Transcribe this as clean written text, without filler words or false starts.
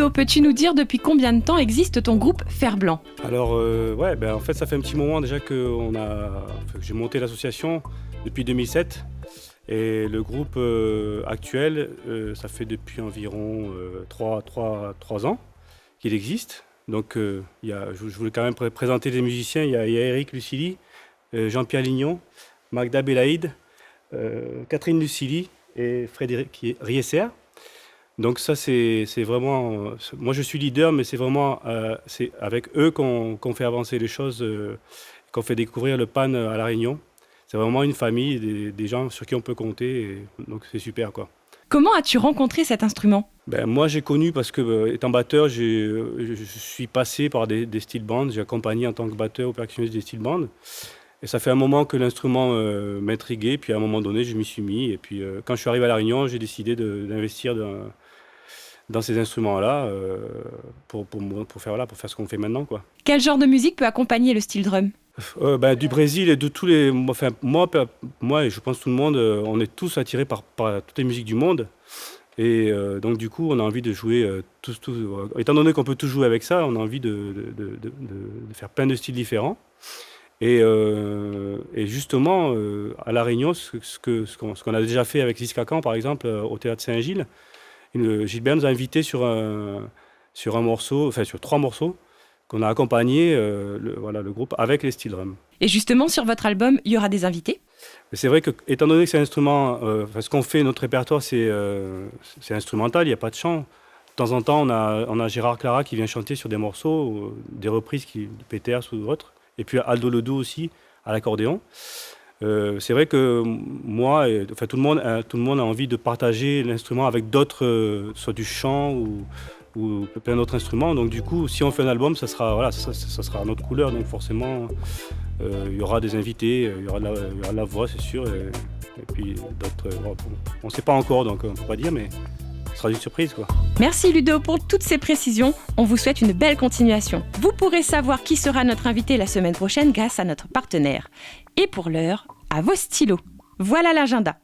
Ludo, peux-tu nous dire depuis combien de temps existe ton groupe Fer Blanc ? Alors, en fait, ça fait un petit moment déjà que j'ai monté l'association depuis 2007. Et le groupe actuel, ça fait depuis environ 3 ans qu'il existe. Donc, je voulais quand même présenter les musiciens. Il y a Eric Lucili, Jean-Pierre Lignon, Magda Belaïd, Catherine Lucili et Frédéric Riesser. Donc ça, c'est vraiment... moi, je suis leader, mais c'est vraiment c'est avec eux qu'on fait avancer les choses, qu'on fait découvrir le pan à La Réunion. C'est vraiment une famille, des gens sur qui on peut compter, et donc c'est super, quoi. Comment as-tu rencontré cet instrument ? Moi, j'ai connu parce que, étant batteur, je suis passé par des steel bands. J'ai accompagné en tant que batteur ou percussionniste des steel bands. Et ça fait un moment que l'instrument m'intriguait. Puis à un moment donné, je m'y suis mis. Et puis quand je suis arrivé à La Réunion, j'ai décidé d'investir dans ces instruments-là pour faire ce qu'on fait maintenant, quoi. Quel genre de musique peut accompagner le steel drum ? Du Brésil et de tous les... Enfin, moi et je pense tout le monde, on est tous attirés par toutes les musiques du monde. Et donc du coup, on a envie de jouer tous. Étant donné qu'on peut tout jouer avec ça, on a envie de faire plein de styles différents. Et justement, à La Réunion, ce qu'on a déjà fait avec Ziskakan, par exemple, au Théâtre Saint-Gilles, Gilbert nous a invités sur un morceau, enfin sur 3 morceaux, qu'on a accompagné le groupe avec les steel drums. Et justement, sur votre album, il y aura des invités ? C'est vrai que, étant donné que c'est un instrument, ce qu'on fait, notre répertoire, c'est instrumental, il n'y a pas de chant. De temps en temps, on a Gérard Clara qui vient chanter sur des morceaux, des reprises de Peters ou d'autres. Et puis Aldo Ledoux aussi, à l'accordéon. C'est vrai que moi, tout le monde a envie de partager l'instrument avec d'autres, soit du chant ou plein d'autres instruments. Donc du coup, si on fait un album, ça sera à notre couleur. Donc forcément, il y aura des invités, il y aura de la voix, c'est sûr. Et puis d'autres, on ne sait pas encore, donc on ne peut pas dire, mais ce sera une surprise, quoi. Merci Ludo pour toutes ces précisions. On vous souhaite une belle continuation. Vous pourrez savoir qui sera notre invité la semaine prochaine grâce à notre partenaire. Et pour l'heure, à vos stylos. Voilà l'agenda.